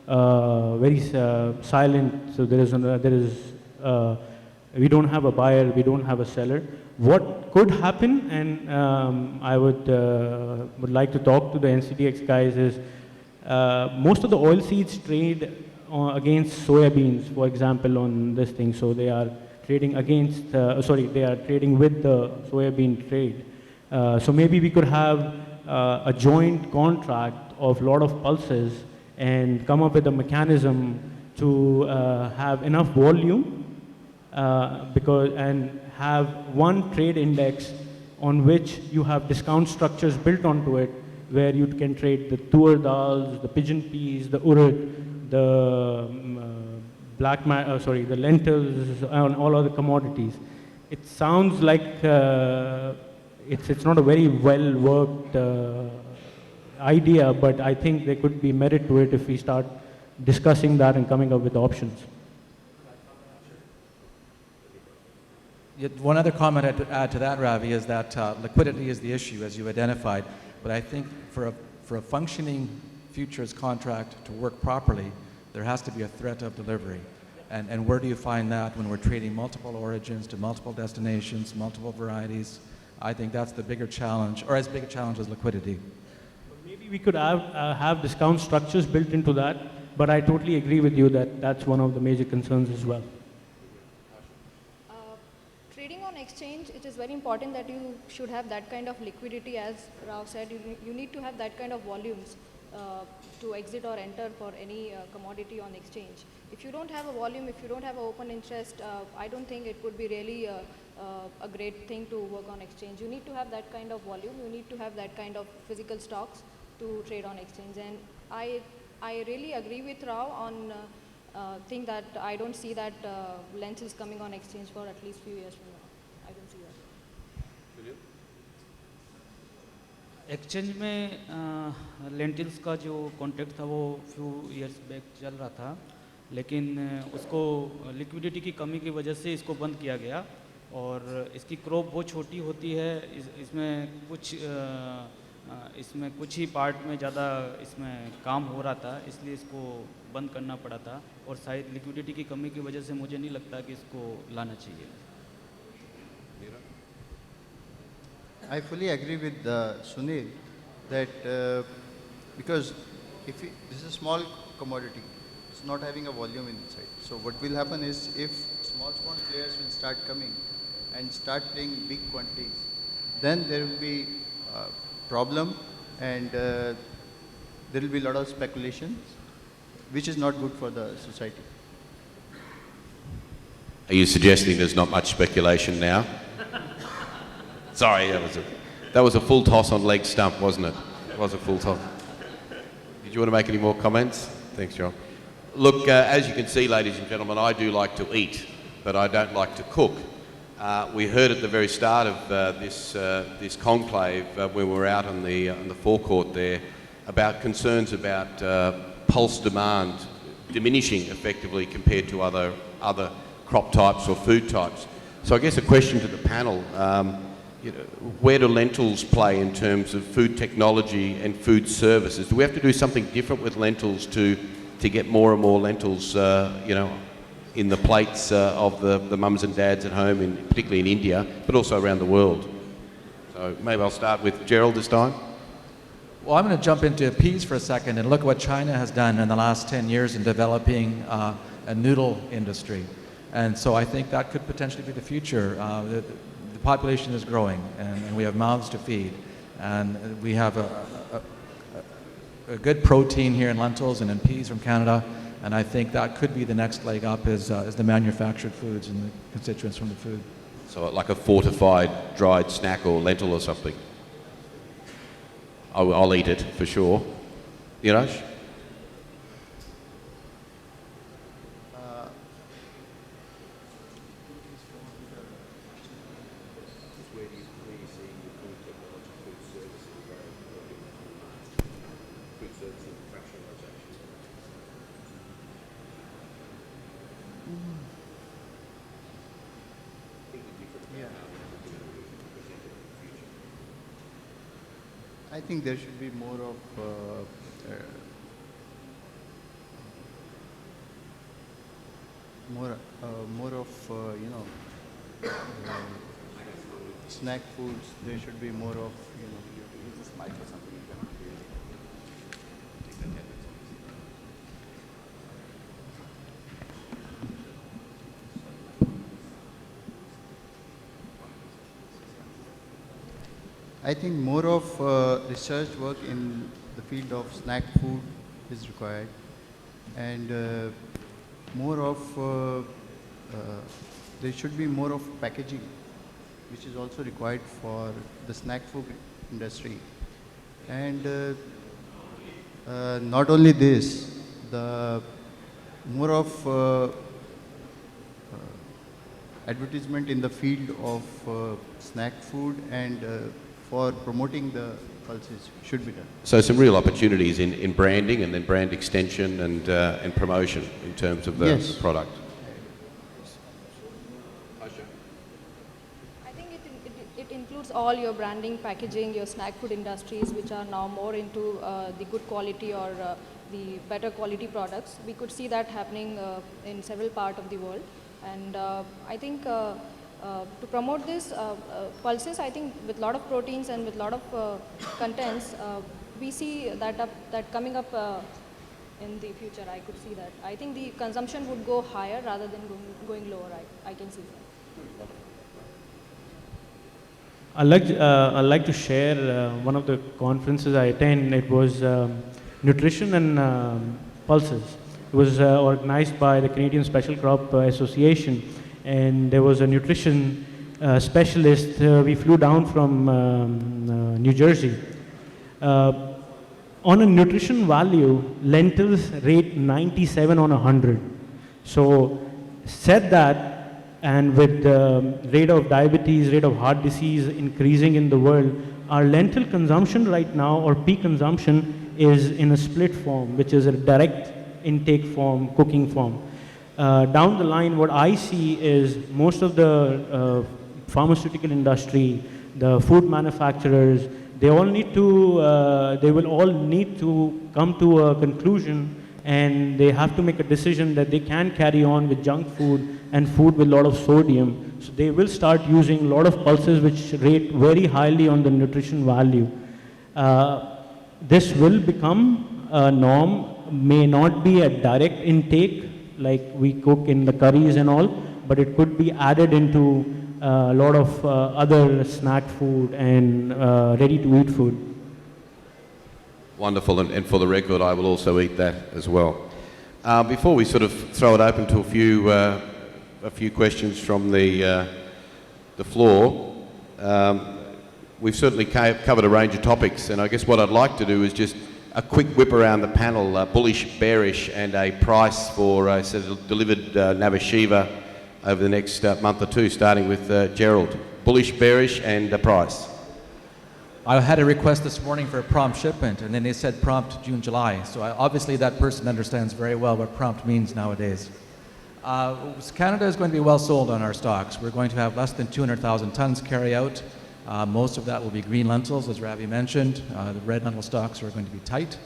very silent. So we don't have a buyer, we don't have a seller. What could happen, and I would like to talk to the NCDX guys, is most of the oilseeds trade against soybeans, for example, on this thing. So they are trading against, they are trading with the soybean trade. So maybe we could have a joint contract of a lot of pulses and come up with a mechanism to have enough volume and have one trade index on which you have discount structures built onto it, where you can trade the tur dals, the pigeon peas, the urad, the the lentils, and all other commodities. It sounds like it's not a very well worked idea, but I think there could be merit to it if we start discussing that and coming up with options. One other comment I'd add to that, Ravi, is that liquidity is the issue, as you identified. But I think for a functioning futures contract to work properly, there has to be a threat of delivery. And where do you find that when we're trading multiple origins to multiple destinations, multiple varieties? I think that's the bigger challenge, or as big a challenge as liquidity. Maybe we could have discount structures built into that, but I totally agree with you that that's one of the major concerns as well. Trading on exchange, it is very important that you should have that kind of liquidity. As Rao said, you need to have that kind of volumes to exit or enter for any commodity on exchange. If you don't have a volume, if you don't have an open interest, I don't think it would be really a great thing to work on exchange. You need to have that kind of volume, you need to have that kind of physical stocks to trade on exchange. And I really agree with Rao on thing that I don't see that lentils coming on exchange for at least few years from now. I don't see that. Exchange में lentils का जो contract था वो few years back चल रहा था, लेकिन उसको लिक्विडिटी की कमी की वजह से इसको बंद किया गया। और इसकी क्रॉप बहुत छोटी होती है, इसमें कुछ ही पार्ट में ज़्यादा इसमें काम हो रहा था, इसलिए इसको बंद करना पड़ा था। और शायद लिक्विडिटी की कमी की वजह से मुझे नहीं लगता कि इसको लाना चाहिए। I fully agree with Sunil that because this is a small commodity, it's not having a volume inside. So what will happen is, if small players will start coming and start playing big quantities, then there will be a problem, and there will be a lot of speculations, which is not good for the society. Are you suggesting there's not much speculation now? Sorry, that was a full toss on leg stump, wasn't it? It was a full toss. Did you want to make any more comments? Thanks, John. Look, as you can see, ladies and gentlemen, I do like to eat, but I don't like to cook. We heard at the very start of this conclave, when we were out on the forecourt there, about concerns about pulse demand diminishing effectively compared to other crop types or food types. So I guess a question to the panel. Where do lentils play in terms of food technology and food services? Do we have to do something different with lentils to get more and more lentils, in the plates of the mums and dads at home, particularly in India, but also around the world? So maybe I'll start with Gerald this time. Well, I'm going to jump into peas for a second and look at what China has done in the last 10 years in developing a noodle industry. And so I think that could potentially be the future. The population is growing, and we have mouths to feed, and we have a good protein here in lentils and in peas from Canada, and I think that could be the next leg up is the manufactured foods and the constituents from the food. So like a fortified dried snack or lentil or something. I'll eat it for sure. Yurash? I think there should be more of more of snack foods. There should be more of I think more of research work in the field of snack food is required, and more of there should be more of packaging, which is also required for the snack food industry. And not only this, the more of advertisement in the field of snack food and for promoting the pulses should be done. So some real opportunities in branding and then brand extension and promotion in terms of the Yes. product. I think it includes all your branding, packaging, your snack food industries, which are now more into the good quality or the better quality products. We could see that happening in several parts of the world. And I think to promote this pulses, I think with a lot of proteins and with a lot of contents, we see that coming up in the future. I could see that. I think the consumption would go higher rather than going lower. I can see that. I'd like to share one of the conferences I attend. It was Nutrition and Pulses. It was organized by the Canadian Special Crop Association, and there was a nutrition specialist. We flew down from New Jersey. On a nutrition value, lentils rate 97 on 100. So said that, and with the rate of diabetes, rate of heart disease increasing in the world, our lentil consumption right now, or peak consumption, is in a split form, which is a direct intake form, cooking form. Down the line, what I see is most of the pharmaceutical industry, the food manufacturers, they will all need to come to a conclusion, and they have to make a decision that they can carry on with junk food and food with a lot of sodium. So they will start using a lot of pulses which rate very highly on the nutrition value. This will become a norm, may not be a direct intake like we cook in the curries and all, but it could be added into a lot of other snack food and ready-to-eat food. Wonderful, and for the record, I will also eat that as well. Before we sort of throw it open to a few questions from the floor, we've certainly covered a range of topics, and I guess what I'd like to do is just a quick whip around the panel, bullish, bearish, and a price for delivered Navashiva over the next month or two, starting with Gerald. Bullish, bearish, and a price. I had a request this morning for a prompt shipment, and then they said prompt June, July. So obviously that person understands very well what prompt means nowadays. Canada is going to be well sold on our stocks. We're going to have less than 200,000 tons carry out. Most of that will be green lentils, as Ravi mentioned. The red lentil stocks are going to be tight.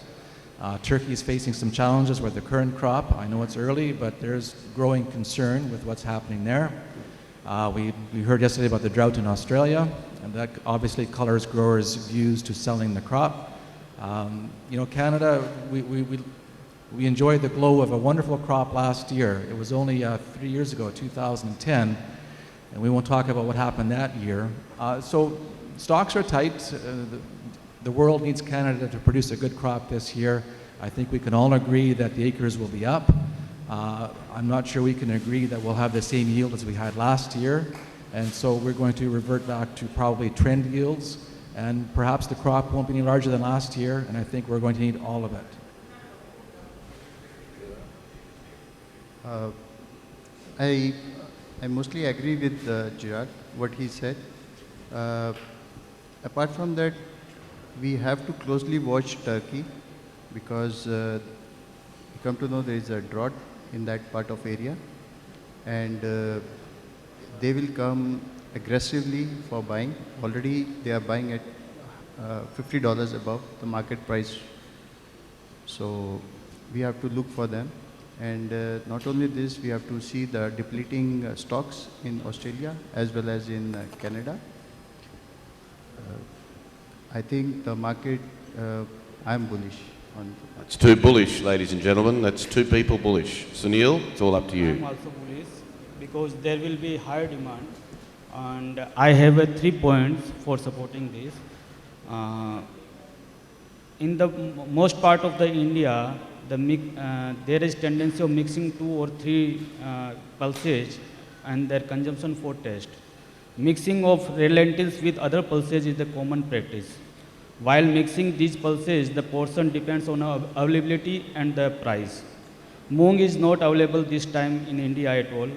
Turkey is facing some challenges with the current crop. I know it's early, but there's growing concern with what's happening there. We heard yesterday about the drought in Australia, and that obviously colors growers' views to selling the crop. Canada, we enjoyed the glow of a wonderful crop last year. It was only 3 years ago, 2010, and we won't talk about what happened that year. So stocks are tight. The world needs Canada to produce a good crop this year. I think we can all agree that the acres will be up. I'm not sure we can agree that we'll have the same yield as we had last year. And so we're going to revert back to probably trend yields. And perhaps the crop won't be any larger than last year. And I think we're going to need all of it. I mostly agree with Gerard, what he said. Apart from that, we have to closely watch Turkey, because we come to know there is a drought in that part of area, and they will come aggressively for buying. Already they are buying at $50 above the market price. So we have to look for them. And not only this, we have to see the depleting stocks in Australia as well as in Canada. I think the market, I'm bullish on. It's too bullish, ladies and gentlemen. That's two people bullish. Sunil, it's all up to I am you. also bullish because there will be higher demand, and I have 3 points for supporting this. In the most part of the India, there is tendency of mixing 2 or 3 pulses and their consumption for taste. Mixing of red lentils with other pulses is the common practice. While mixing these pulses, the portion depends on availability and the price. Moong is not available this time in India at all,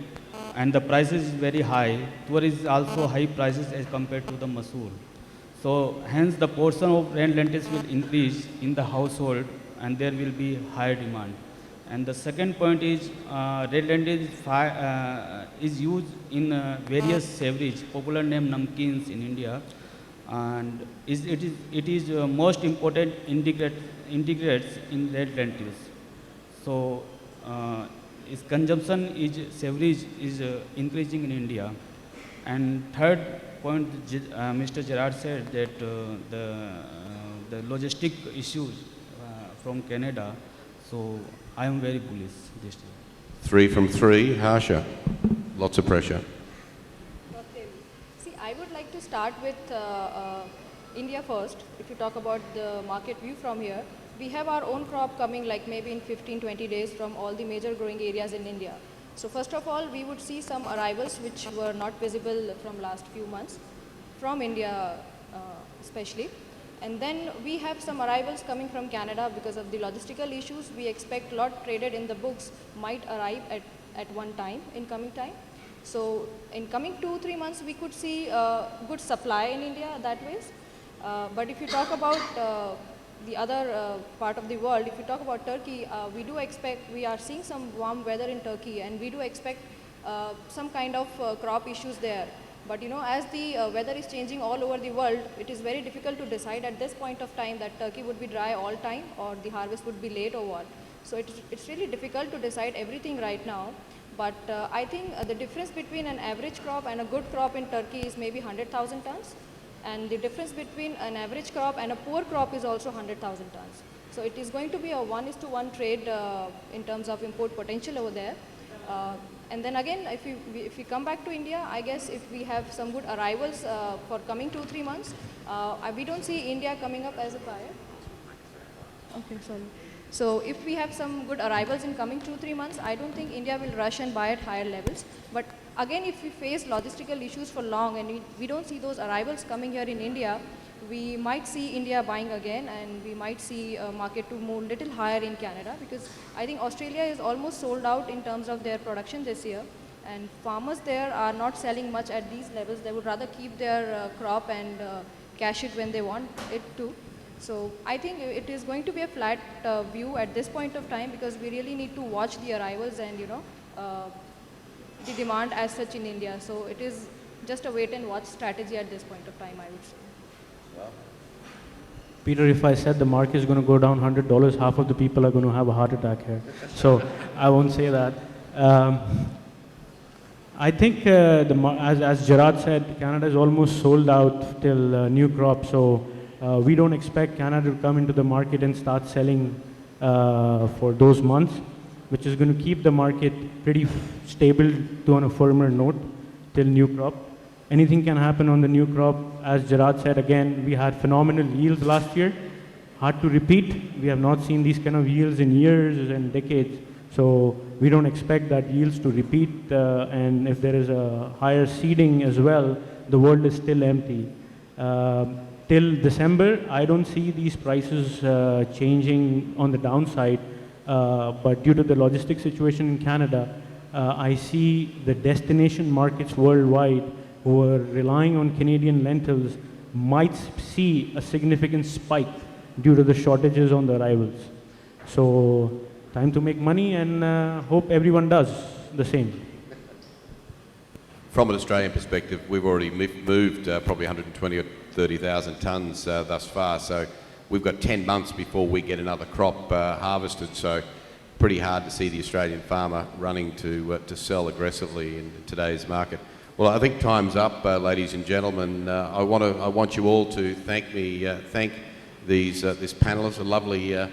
and the prices is very high. Tur is also high prices as compared to the masoor. So hence the portion of red lentils will increase in the household, and there will be higher demand. And the second point is red lentil is used in various savories, popular name namkeens in India, and it is most important integrates in red lentils. So its consumption is savories is increasing in India. And third point, Mr. Gerard said that the logistic issues from Canada. So I am very bullish this year. 3 from 3. Harsha, lots of pressure. See, I would like to start with India first. If you talk about the market view from here, we have our own crop coming like maybe in 15-20 days from all the major growing areas in India. So first of all, we would see some arrivals which were not visible from last few months, from India especially. And then we have some arrivals coming from Canada because of the logistical issues. We expect lot traded in the books might arrive at one time in coming time. So in coming 2-3 months, we could see good supply in India that ways. But if you talk about the other part of the world, if you talk about Turkey, we are seeing some warm weather in Turkey, and we do expect some kind of crop issues there. But you know, as the weather is changing all over the world, it is very difficult to decide at this point of time that Turkey would be dry all time or the harvest would be late or what. So it's really difficult to decide everything right now. But I think the difference between an average crop and a good crop in Turkey is maybe 100,000 tons. And the difference between an average crop and a poor crop is also 100,000 tons. So it is going to be a 1:1 trade in terms of import potential over there. And then again, if we come back to India, I guess if we have some good arrivals for coming 2-3 months, we don't see India coming up as a buyer. Okay, sorry. So if we have some good arrivals in coming 2-3 months, I don't think India will rush and buy at higher levels. But again, if we face logistical issues for long and we don't see those arrivals coming here in India, we might see India buying again, and we might see a market to move little higher in Canada, because I think Australia is almost sold out in terms of their production this year, and farmers there are not selling much at these levels. They would rather keep their crop and cash it when they want it to. So I think it is going to be a flat view at this point of time, because we really need to watch the arrivals and the demand as such in India. So it is just a wait and watch strategy at this point of time, I would say. Peter, if I said the market is going to go down $100, half of the people are going to have a heart attack here. So I won't say that. I think, as Gerard said, Canada is almost sold out till new crop. So we don't expect Canada to come into the market and start selling for those months, which is going to keep the market pretty stable to on a firmer note till new crop. Anything can happen on the new crop. As Gerard said, again, we had phenomenal yields last year. Hard to repeat. We have not seen these kind of yields in years and decades. So we don't expect that yields to repeat. And if there is a higher seeding as well, the world is still empty. Till December, I don't see these prices changing on the downside. But due to the logistic situation in Canada, I see the destination markets worldwide who are relying on Canadian lentils might see a significant spike due to the shortages on the arrivals. So time to make money, and hope everyone does the same. From an Australian perspective, we've already moved probably 120 or 30,000 tonnes thus far, so we've got 10 months before we get another crop harvested. So pretty hard to see the Australian farmer running to sell aggressively in today's market. Well, I think time's up, ladies and gentlemen. I want you all to thank this panelist,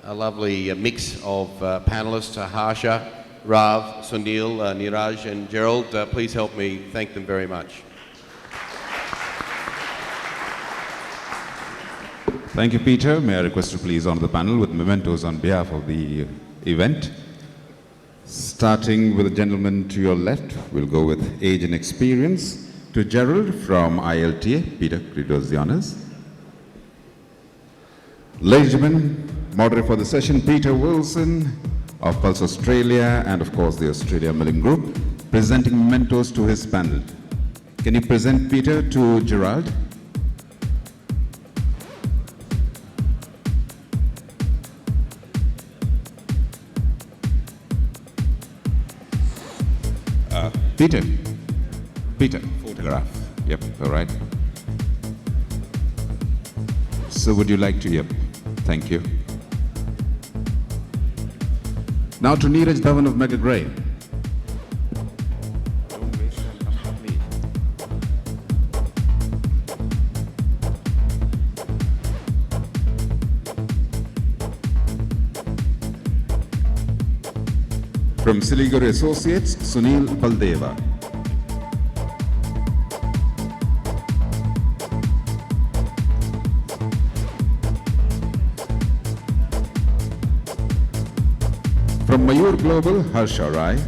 a lovely mix of panelists, Harsha, Rav, Sunil, Niraj and Gerald. Please help me thank them very much. Thank you, Peter. May I request you please honor the panel with mementos on behalf of the event. Starting with the gentleman to your left, we'll go with age and experience. To Gerald from ILTA, Peter, please do us the honors. Ladies and gentlemen, moderator for the session, Peter Wilson of Pulse Australia and of course the Australia Milling Group, presenting mementos to his panel. Can you present Peter to Gerald? Peter, photograph. Yep, all right. So would you like to, yep, thank you. Now to Neeraj Dhawan of Mega Grain. From Siliguri Associates, Sunil Baldeva. From Mayur Global, Harsha Rai.